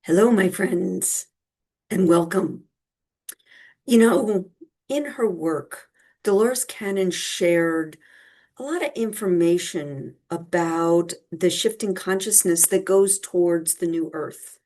Hello, my friends, and welcome. You know, in her work, Dolores Cannon shared a lot of information about the shifting consciousness that goes towards the new earth.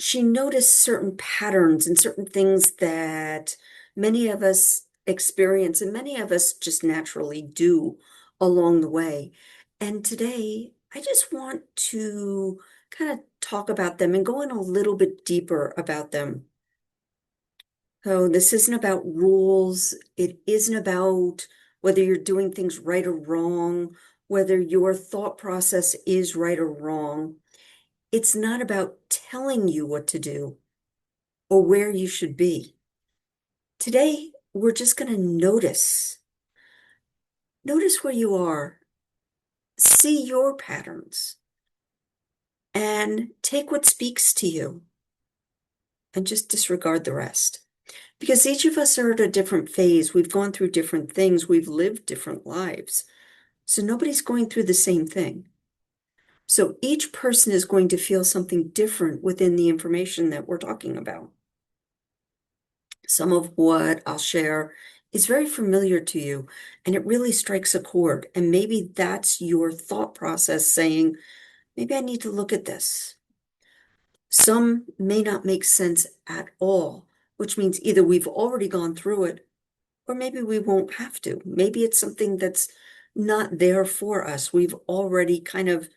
She noticed certain patterns and certain things that many of us experience and many of us just naturally do along the way. And today, I just want to kind of talk about them and go in a little bit deeper about them. So this isn't about rules. It isn't about whether you're doing things right or wrong, whether your thought process is right or wrong. It's not about telling you what to do or where you should be. Today, we're just going to notice. Notice where you are, see your patterns, and take what speaks to you and just disregard the rest. Because each of us are at a different phase. We've gone through different things. We've lived different lives. So nobody's going through the same thing. So each person is going to feel something different within the information that we're talking about. Some of what I'll share is very familiar to you, and it really strikes a chord. And maybe that's your thought process saying, maybe I need to look at this. Some may not make sense at all, which means either we've already gone through it, or maybe we won't have to. Maybe it's something that's not there for us. We've already kind of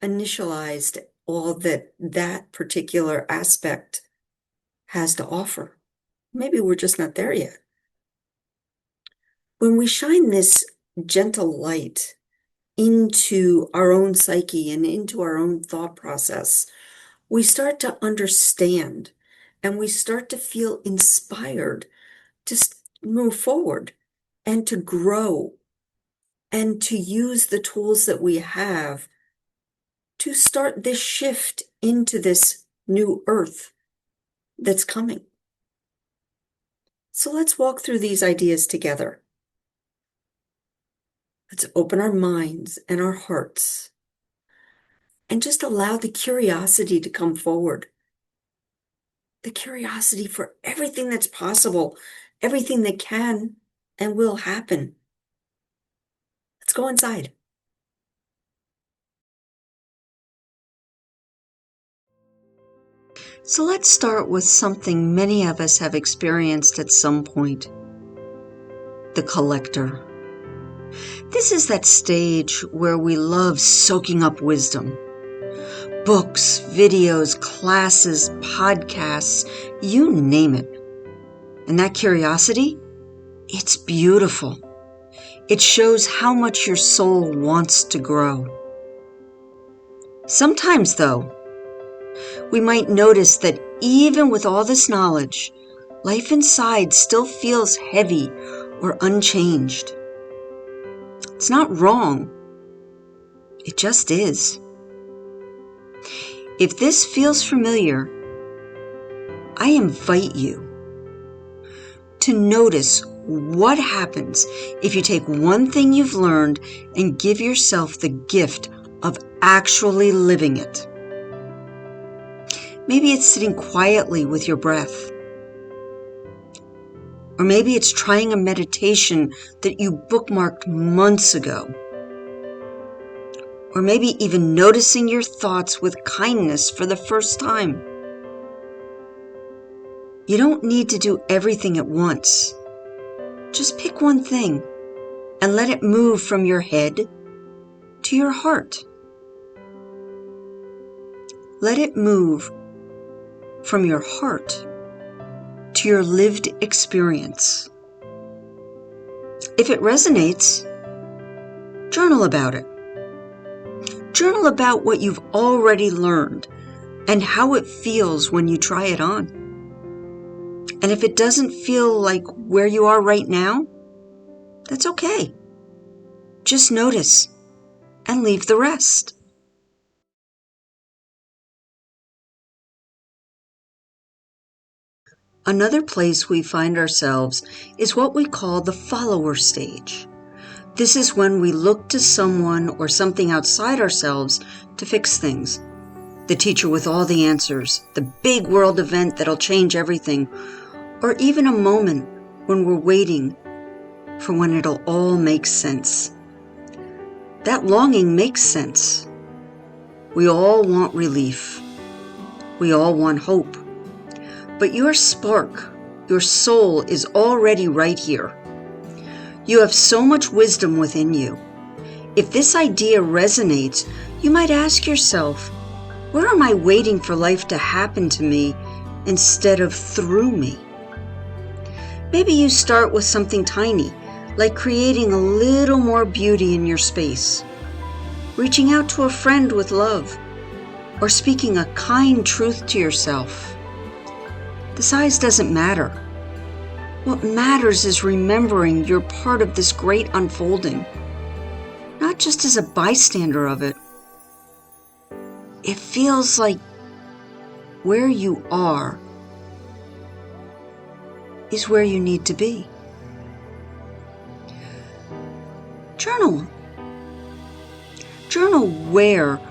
initialized all that that particular aspect has to offer. Maybe we're just not there yet. When we shine this gentle light into our own psyche and into our own thought process, we start to understand and we start to feel inspired to move forward and to grow and to use the tools that we have to start this shift into this new earth that's coming. So let's walk through these ideas together. Let's open our minds and our hearts and just allow the curiosity to come forward. The curiosity for everything that's possible, everything that can and will happen. Let's go inside. So let's start with something many of us have experienced at some point. The collector. This is that stage where we love soaking up wisdom. Books, videos, classes, podcasts, you name it. And that curiosity, it's beautiful. It shows how much your soul wants to grow. Sometimes, though, we might notice that even with all this knowledge, life inside still feels heavy or unchanged. It's not wrong. It just is. If this feels familiar, I invite you to notice what happens if you take one thing you've learned and give yourself the gift of actually living it. Maybe it's sitting quietly with your breath. Or maybe it's trying a meditation that you bookmarked months ago. Or maybe even noticing your thoughts with kindness for the first time. You don't need to do everything at once. Just pick one thing and let it move from your head to your heart. Let it move from your heart to your lived experience. If it resonates, journal about it. Journal about what you've already learned and how it feels when you try it on. And if it doesn't feel like where you are right now, that's okay. Just notice and leave the rest. Another place we find ourselves is what we call the follower stage. This is when we look to someone or something outside ourselves to fix things. The teacher with all the answers, the big world event that'll change everything, or even a moment when we're waiting for when it'll all make sense. That longing makes sense. We all want relief. We all want hope. But your spark, your soul is already right here. You have so much wisdom within you. If this idea resonates, you might ask yourself, where am I waiting for life to happen to me instead of through me? Maybe you start with something tiny, like creating a little more beauty in your space, reaching out to a friend with love, or speaking a kind truth to yourself. The size doesn't matter. What matters is remembering you're part of this great unfolding, not just as a bystander of it. It feels like where you are is where you need to be. Journal. Journal where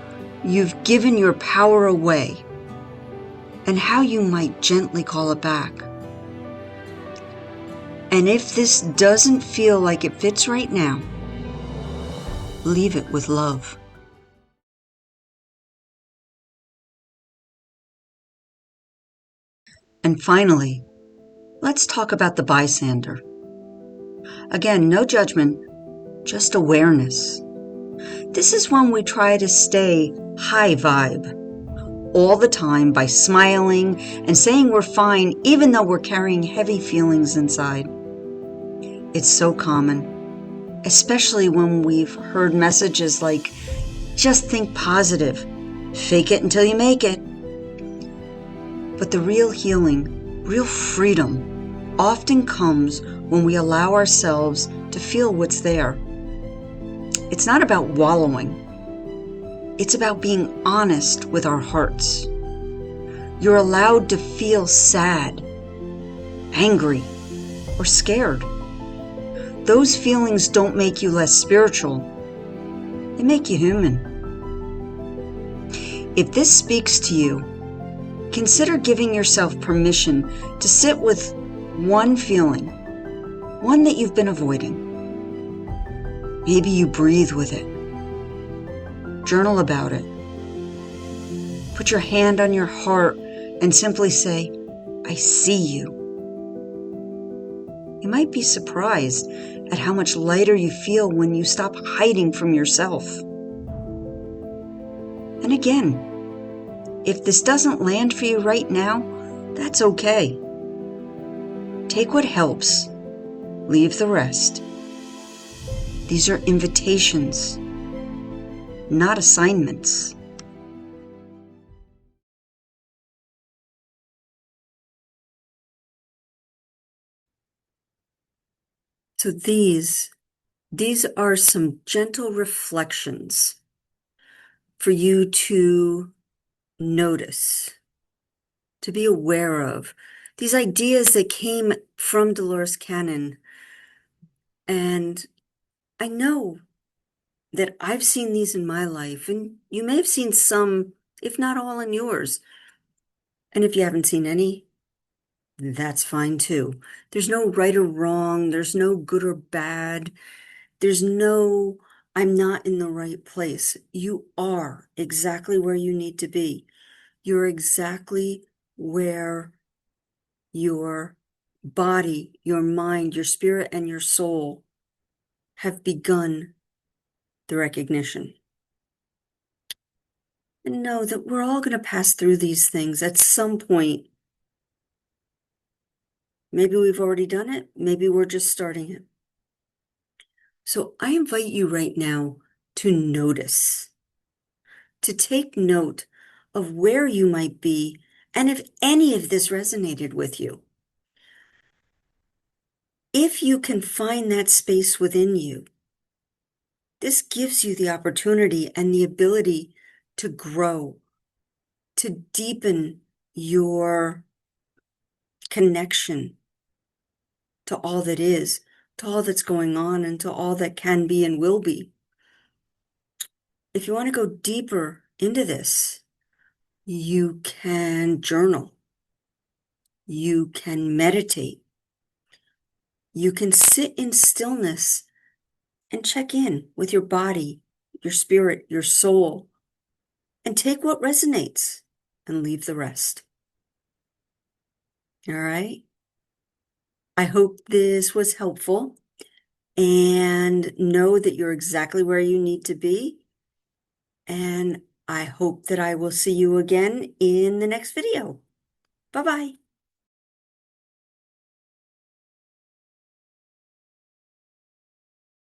you've given your power away and how you might gently call it back. And if this doesn't feel like it fits right now, leave it with love. And finally, let's talk about the bystander. Again, no judgment, just awareness. This is when we try to stay high vibe all the time by smiling and saying we're fine even though we're carrying heavy feelings inside. It's so common, especially when we've heard messages like, just think positive, fake it until you make it. But the real healing, real freedom, often comes when we allow ourselves to feel what's there. It's not about wallowing. It's about being honest with our hearts. You're allowed to feel sad, angry, or scared. Those feelings don't make you less spiritual. They make you human. If this speaks to you, consider giving yourself permission to sit with one feeling, one that you've been avoiding. Maybe you breathe with it. Journal about it. Put your hand on your heart and simply say, I see you. You might be surprised at how much lighter you feel when you stop hiding from yourself. And again, if this doesn't land for you right now, that's okay. Take what helps, leave the rest. These are invitations, not assignments. So these are some gentle reflections for you to notice, to be aware of. These ideas that came from Dolores Cannon. And I know that I've seen these in my life, and you may have seen some, if not all, in yours. And if you haven't seen any, that's fine too. There's no right or wrong. There's no good or bad. There's no, I'm not in the right place. You are exactly where you need to be. You're exactly where your body, your mind, your spirit, and your soul have begun the recognition. And know that we're all going to pass through these things at some point. Maybe we've already done it. Maybe we're just starting it. So I invite you right now to notice, to take note of where you might be and if any of this resonated with you. If you can find that space within you, this gives you the opportunity and the ability to grow, to deepen your connection to all that is, to all that's going on, and to all that can be and will be. If you want to go deeper into this, You can journal. You can meditate. You can sit in stillness and check in with your body, your spirit, your soul, and take what resonates and leave the rest. All right. I hope this was helpful and know that you're exactly where you need to be. And I hope that I will see you again in the next video. Bye-bye.